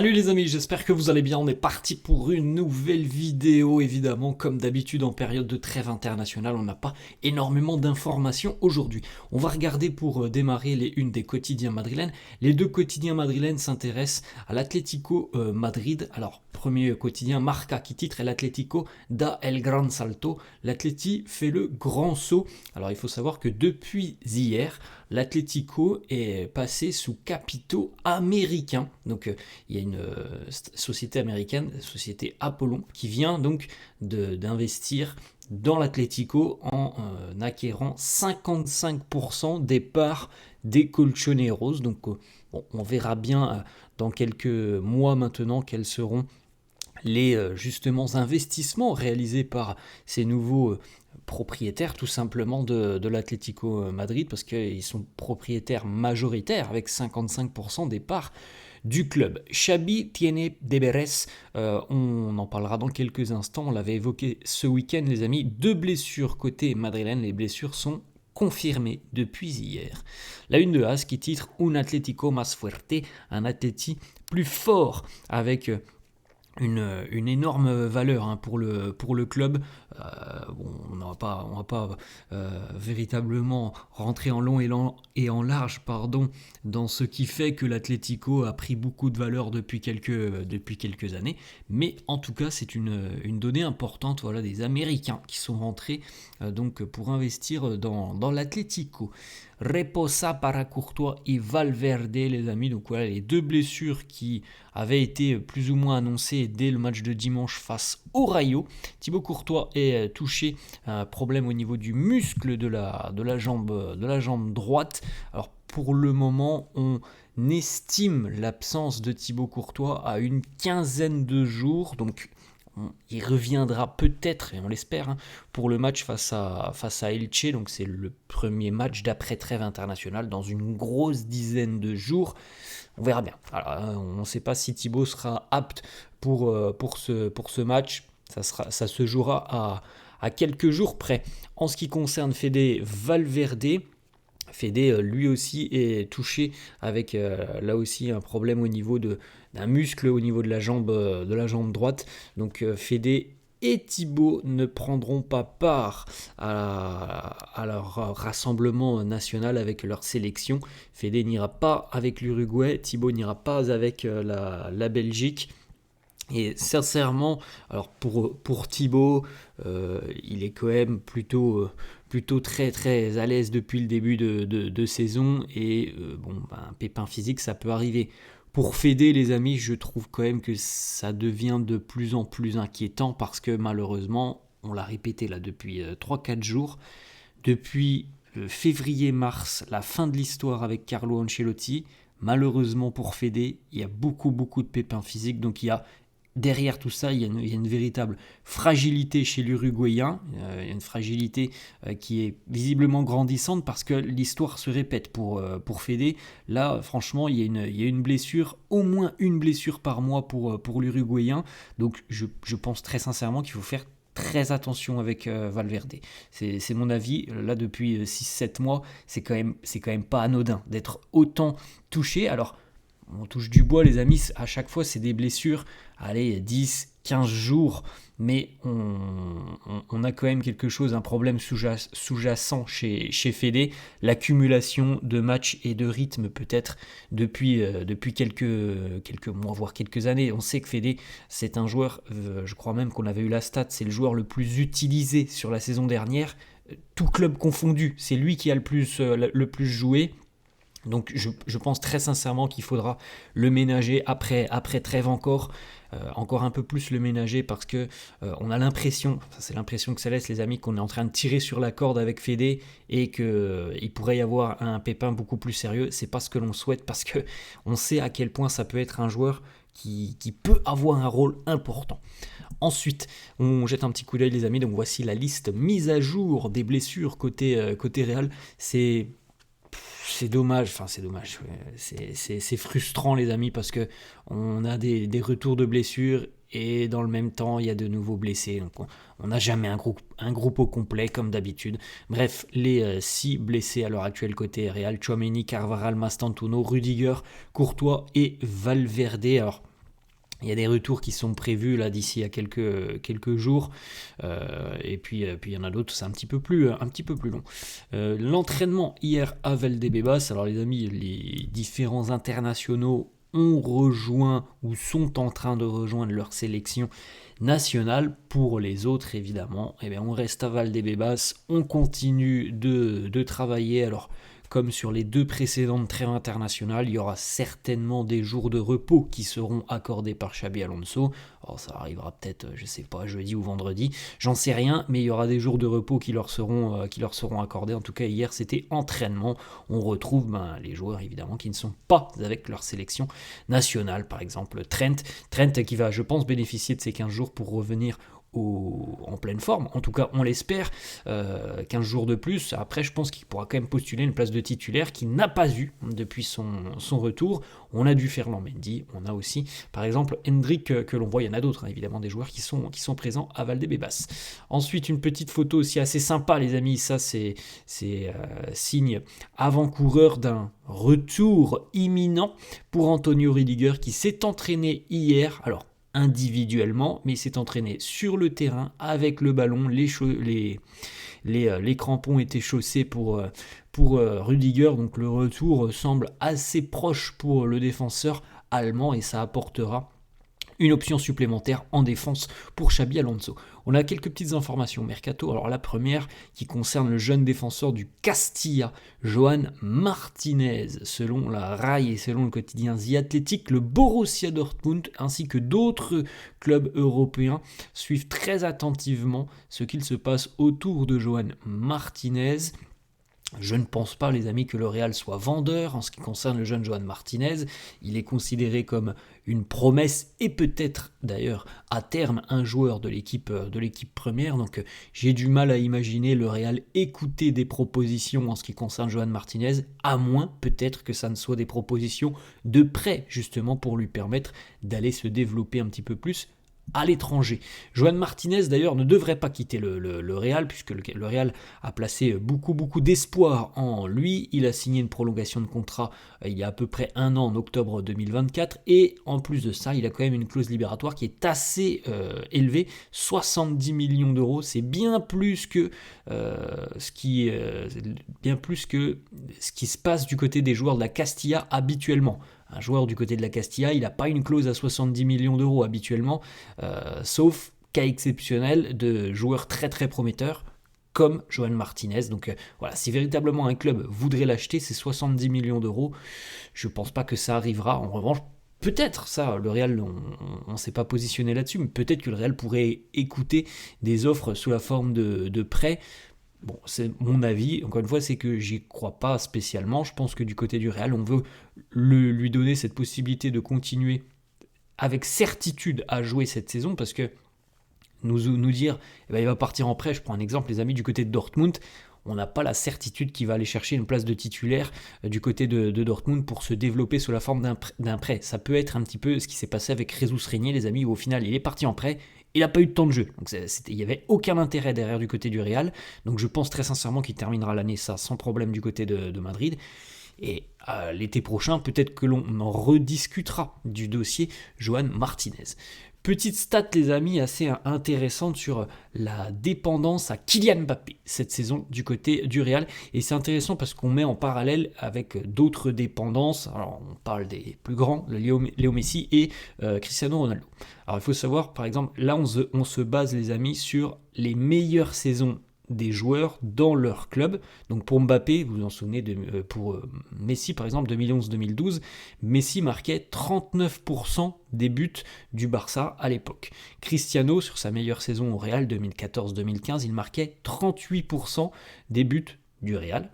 Salut les amis, j'espère que vous allez bien. On est parti pour une nouvelle vidéo. Évidemment, comme d'habitude en période de trêve internationale, on n'a pas énormément d'informations aujourd'hui. On va regarder pour démarrer les unes des quotidiens madrilènes. Les deux quotidiens madrilènes s'intéressent à l'Atlético Madrid. Alors, premier quotidien, Marca qui titre l'Atlético da El Gran Salto. L'Atleti fait le grand saut. Alors, il faut savoir que depuis hier, l'Atlético est passé sous capitaux américains. Donc, il y a une société américaine, la société Apollon, qui vient donc d'investir dans l'Atlético en acquérant 55% des parts des Colchoneros. Donc bon, on verra bien dans quelques mois maintenant quels seront les justement investissements réalisés par ces nouveaux propriétaires tout simplement de l'Atlético Madrid, parce qu'ils sont propriétaires majoritaires avec 55% des parts du club. Xavi tiene deberes, on en parlera dans quelques instants, on l'avait évoqué ce week-end les amis, 2 blessures côté madrilène, les blessures sont confirmées depuis hier. La une de As qui titre Un Atlético más fuerte, un Atleti plus fort, avec une énorme valeur pour le club. Bon, on va pas véritablement rentrer en long et en large dans ce qui fait que l'Atlético a pris beaucoup de valeur depuis quelques années, mais en tout cas c'est une donnée importante, voilà, des Américains qui sont rentrés donc pour investir dans l'Atlético. Reposa para Courtois et Valverde les amis, donc voilà les deux blessures qui avaient été plus ou moins annoncées dès le match de dimanche face au Rayo. Thibaut Courtois est touché, un problème au niveau du muscle de la jambe droite. Alors pour le moment, on estime l'absence de Thibaut Courtois à une quinzaine de jours, donc il reviendra peut-être, et on l'espère, pour le match face à Elche, donc c'est le premier match d'après trêve internationale dans une grosse dizaine de jours. On verra bien. Alors, on ne sait pas si Thibaut sera apte pour ce match. Ça se jouera à quelques jours près. En ce qui concerne Fede Valverde, Fede lui aussi est touché avec là aussi un problème au niveau d'un muscle au niveau de la jambe droite. Donc Fede et Thibaut ne prendront pas part à leur rassemblement national avec leur sélection. Fede n'ira pas avec l'Uruguay, Thibaut n'ira pas avec la Belgique. Et sincèrement, alors pour Thibaut, il est quand même plutôt très très à l'aise depuis le début de saison. Et bon, un pépin physique, ça peut arriver. Pour Fede, les amis, je trouve quand même que ça devient de plus en plus inquiétant parce que malheureusement, on l'a répété là depuis 3-4 jours, depuis février-mars, la fin de l'histoire avec Carlo Ancelotti, malheureusement pour Fede, il y a beaucoup de pépins physiques, donc il y a derrière tout ça, il y a une véritable fragilité chez l'Uruguayen, une fragilité qui est visiblement grandissante parce que l'histoire se répète pour Fede. Là, franchement, il y a une blessure, au moins une blessure par mois pour l'Uruguayen. Donc, je pense très sincèrement qu'il faut faire très attention avec Valverde. C'est mon avis. Là, depuis 6-7 mois, c'est quand même pas anodin d'être autant touché. Alors, on touche du bois les amis, à chaque fois c'est des blessures, allez 10-15 jours, mais on a quand même quelque chose, un problème sous-jacent chez Fede, l'accumulation de matchs et de rythme peut-être depuis quelques mois, voire quelques années. On sait que Fede c'est un joueur, je crois même qu'on avait eu la stat, c'est le joueur le plus utilisé sur la saison dernière, tout club confondu, c'est lui qui a le plus joué. Donc je pense très sincèrement qu'il faudra le ménager après trêve encore un peu plus le ménager parce que on a l'impression, c'est l'impression que ça laisse les amis, qu'on est en train de tirer sur la corde avec Fede et qu'il pourrait y avoir un pépin beaucoup plus sérieux. C'est pas ce que l'on souhaite parce que on sait à quel point ça peut être un joueur qui peut avoir un rôle important. Ensuite, on jette un petit coup d'œil les amis, donc voici la liste mise à jour des blessures côté Real. C'est dommage, c'est frustrant les amis parce que on a des retours de blessures et dans le même temps il y a de nouveaux blessés, donc on n'a jamais un groupe au complet comme d'habitude. Bref, les 6 blessés à l'heure actuelle côté Real: Tchouaméni, Carvajal, Mastantuono, Rudiger, Courtois et Valverde. Alors Il y a des retours qui sont prévus là d'ici à quelques jours, et puis il y en a d'autres, c'est un petit peu plus long. L'entraînement hier à Valdebebas, alors les amis, les différents internationaux ont rejoint ou sont en train de rejoindre leur sélection nationale. Pour les autres, évidemment, eh bien, on reste à Valdebebas, on continue de travailler. Alors, comme sur les 2 précédentes trêves internationales, il y aura certainement des jours de repos qui seront accordés par Xabi Alonso. Alors ça arrivera peut-être, je sais pas, jeudi ou vendredi, j'en sais rien, mais il y aura des jours de repos qui leur seront accordés. En tout cas, hier, c'était entraînement. On retrouve les joueurs, évidemment, qui ne sont pas avec leur sélection nationale. Par exemple, Trent qui va, je pense, bénéficier de ces 15 jours pour revenir en pleine forme, en tout cas on l'espère, 15 jours de plus. Après, je pense qu'il pourra quand même postuler une place de titulaire qu'il n'a pas eu depuis son retour. On a du Ferland Mendy, on a aussi par exemple Hendrick que l'on voit. Il y en a d'autres, évidemment, des joueurs qui sont présents à Valdebebas. Ensuite, une petite photo aussi assez sympa, les amis, ça c'est signe avant-coureur d'un retour imminent pour Antonio Rudiger, qui s'est entraîné hier, alors individuellement, mais il s'est entraîné sur le terrain avec le ballon. Les crampons étaient chaussés pour Rudiger, donc le retour semble assez proche pour le défenseur allemand, et ça apportera une option supplémentaire en défense pour Xabi Alonso. On a quelques petites informations mercato. Alors la première qui concerne le jeune défenseur du Castilla, Joan Martinez. Selon la RAI et selon le quotidien The Athletic, le Borussia Dortmund ainsi que d'autres clubs européens suivent très attentivement ce qu'il se passe autour de Joan Martinez. Je ne pense pas, les amis, que le Real soit vendeur en ce qui concerne le jeune Joan Martinez. Il est considéré comme une promesse et peut-être d'ailleurs à terme un joueur de l'équipe première. Donc j'ai du mal à imaginer le Real écouter des propositions en ce qui concerne Joan Martinez, à moins peut-être que ça ne soit des propositions de prêt, justement pour lui permettre d'aller se développer un petit peu plus à l'étranger. Joan Martinez d'ailleurs ne devrait pas quitter le Real, puisque le Real a placé beaucoup d'espoir en lui. Il a signé une prolongation de contrat il y a à peu près 1 an, en octobre 2024, et en plus de ça, il a quand même une clause libératoire qui est assez élevée, 70 millions d'euros. C'est bien plus que ce qui se passe du côté des joueurs de la Castilla habituellement. Un joueur du côté de la Castilla, il n'a pas une clause à 70 millions d'euros habituellement, sauf cas exceptionnel de joueurs très très prometteurs comme Joan Martinez. Donc voilà, si véritablement un club voudrait l'acheter, c'est 70 millions d'euros. Je ne pense pas que ça arrivera. En revanche, peut-être ça, le Real, on ne s'est pas positionné là-dessus, mais peut-être que le Real pourrait écouter des offres sous la forme de prêts. Bon, c'est mon avis, encore une fois, c'est que j'y crois pas spécialement. Je pense que du côté du Real, on veut lui donner cette possibilité de continuer avec certitude à jouer cette saison, parce que nous dire il va partir en prêt, je prends un exemple, les amis, du côté de Dortmund, on n'a pas la certitude qu'il va aller chercher une place de titulaire du côté de Dortmund pour se développer sous la forme d'un prêt. Ça peut être un petit peu ce qui s'est passé avec Jesus Régnier, les amis, où au final il est parti en prêt, il n'a pas eu de temps de jeu. Donc il n'y avait aucun intérêt derrière du côté du Real. Donc je pense très sincèrement qu'il terminera l'année ça sans problème du côté de Madrid. Et l'été prochain, peut-être que l'on en rediscutera du dossier Joan Martinez. Petite stat, les amis, assez intéressante sur la dépendance à Kylian Mbappé cette saison du côté du Real. Et c'est intéressant parce qu'on met en parallèle avec d'autres dépendances. Alors, on parle des plus grands, Léo Messi et Cristiano Ronaldo. Alors, il faut savoir, par exemple, là, on se base, les amis, sur les meilleures saisons des joueurs dans leur club. Donc pour Mbappé, vous vous en souvenez, pour Messi par exemple, 2011-2012, Messi marquait 39% des buts du Barça à l'époque. Cristiano, sur sa meilleure saison au Real, 2014-2015, il marquait 38% des buts du Real.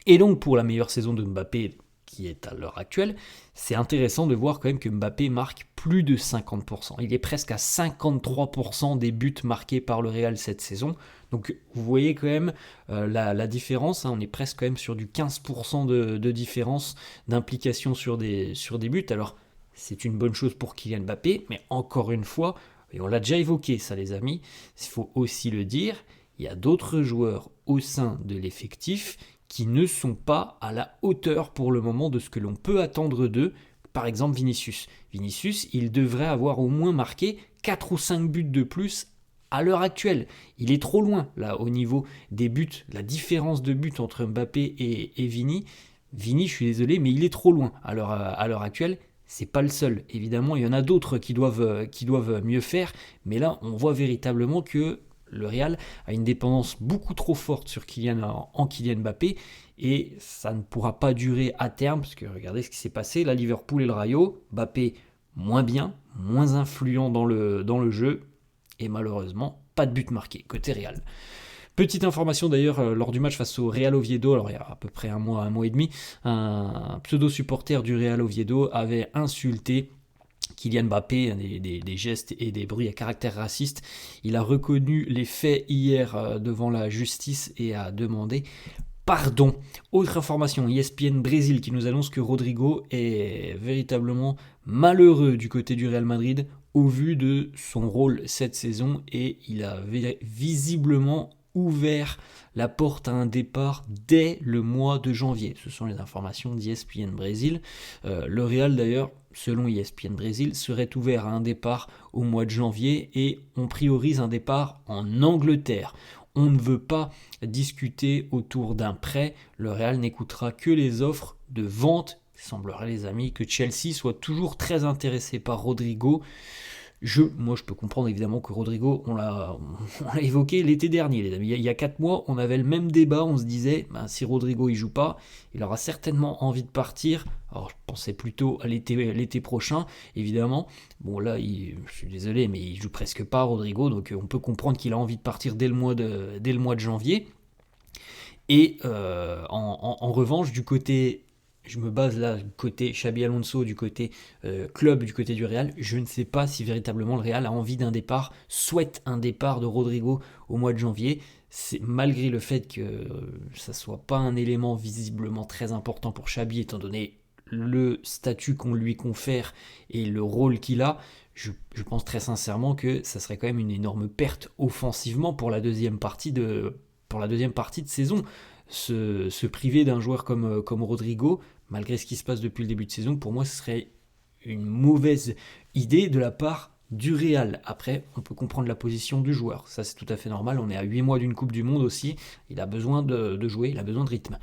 Et donc pour la meilleure saison de Mbappé, qui est à l'heure actuelle, c'est intéressant de voir quand même que Mbappé marque plus de 50%. Il est presque à 53% des buts marqués par le Real cette saison. Donc vous voyez quand même la différence, hein. On est presque quand même sur du 15% de différence d'implication sur des buts. Alors c'est une bonne chose pour Kylian Mbappé, mais encore une fois, et on l'a déjà évoqué ça les amis, il faut aussi le dire, il y a d'autres joueurs au sein de l'effectif qui ne sont pas à la hauteur pour le moment de ce que l'on peut attendre d'eux, par exemple Vinicius. Vinicius, il devrait avoir au moins marqué 4 ou 5 buts de plus à l'heure actuelle. Il est trop loin, là, au niveau des buts, la différence de buts entre Mbappé et Vini. Vini, je suis désolé, mais il est trop loin à l'heure actuelle. C'est pas le seul. Évidemment, il y en a d'autres qui doivent mieux faire, mais là, on voit véritablement que le Real a une dépendance beaucoup trop forte sur Kylian Mbappé, et ça ne pourra pas durer à terme, parce que regardez ce qui s'est passé, là, Liverpool et le Rayo, Mbappé moins bien, moins influent dans le jeu, et malheureusement, pas de but marqué côté Real. Petite information d'ailleurs, lors du match face au Real Oviedo, alors il y a à peu près un mois et demi, un pseudo-supporter du Real Oviedo avait insulté Kylian Mbappé, des gestes et des bruits à caractère raciste. Il a reconnu les faits hier devant la justice et a demandé pardon. Autre information, ESPN Brésil qui nous annonce que Rodrigo est véritablement malheureux du côté du Real Madrid au vu de son rôle cette saison, et il a visiblement ouvert la porte à un départ dès le mois de janvier. Ce sont les informations d'ESPN Brésil. Le Real d'ailleurs, selon ESPN Brésil, serait ouvert à un départ au mois de janvier, et on priorise un départ en Angleterre. On ne veut pas discuter autour d'un prêt. Le Real n'écoutera que les offres de vente. Il semblerait, les amis, que Chelsea soit toujours très intéressé par Rodrigo. Moi, je peux comprendre évidemment que Rodrigo, on l'a évoqué l'été dernier, les amis. Il y a 4 mois, on avait le même débat. On se disait, si Rodrigo il joue pas, il aura certainement envie de partir. Alors, je pensais plutôt à l'été prochain, évidemment. Bon, là, je suis désolé, mais il joue presque pas, Rodrigo. Donc, on peut comprendre qu'il a envie de partir dès le mois de janvier. Et en revanche, du côté... Je me base là du côté Xabi Alonso, du côté club, du côté du Real. Je ne sais pas si véritablement le Real a envie d'un départ, souhaite un départ de Rodrigo au mois de janvier. C'est malgré le fait que ça ne soit pas un élément visiblement très important pour Xabi, étant donné le statut qu'on lui confère et le rôle qu'il a. Je pense très sincèrement que ça serait quand même une énorme perte offensivement pour la deuxième partie de saison. Se priver d'un joueur comme Rodrigo, malgré ce qui se passe depuis le début de saison, pour moi ce serait une mauvaise idée de la part du Real. Après, on peut comprendre la position du joueur, ça c'est tout à fait normal, on est à 8 mois d'une Coupe du Monde aussi, il a besoin de jouer, il a besoin de rythme.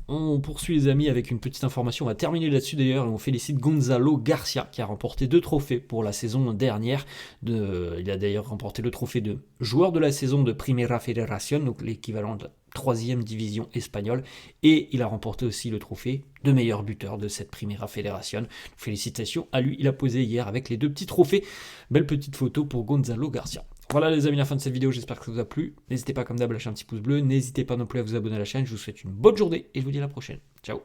On poursuit les amis avec une petite information, on va terminer là-dessus d'ailleurs, et on félicite Gonzalo Garcia qui a remporté 2 trophées pour la saison dernière. Il a d'ailleurs remporté le trophée de joueur de la saison de Primera Federación, donc l'équivalent de la 3e division espagnole, et il a remporté aussi le trophée de meilleur buteur de cette Primera Federación. Félicitations à lui, il a posé hier avec les 2 petits trophées. Belle petite photo pour Gonzalo Garcia. Voilà les amis, la fin de cette vidéo, j'espère que ça vous a plu. N'hésitez pas comme d'hab à lâcher un petit pouce bleu, n'hésitez pas non plus à vous abonner à la chaîne, je vous souhaite une bonne journée et je vous dis à la prochaine. Ciao.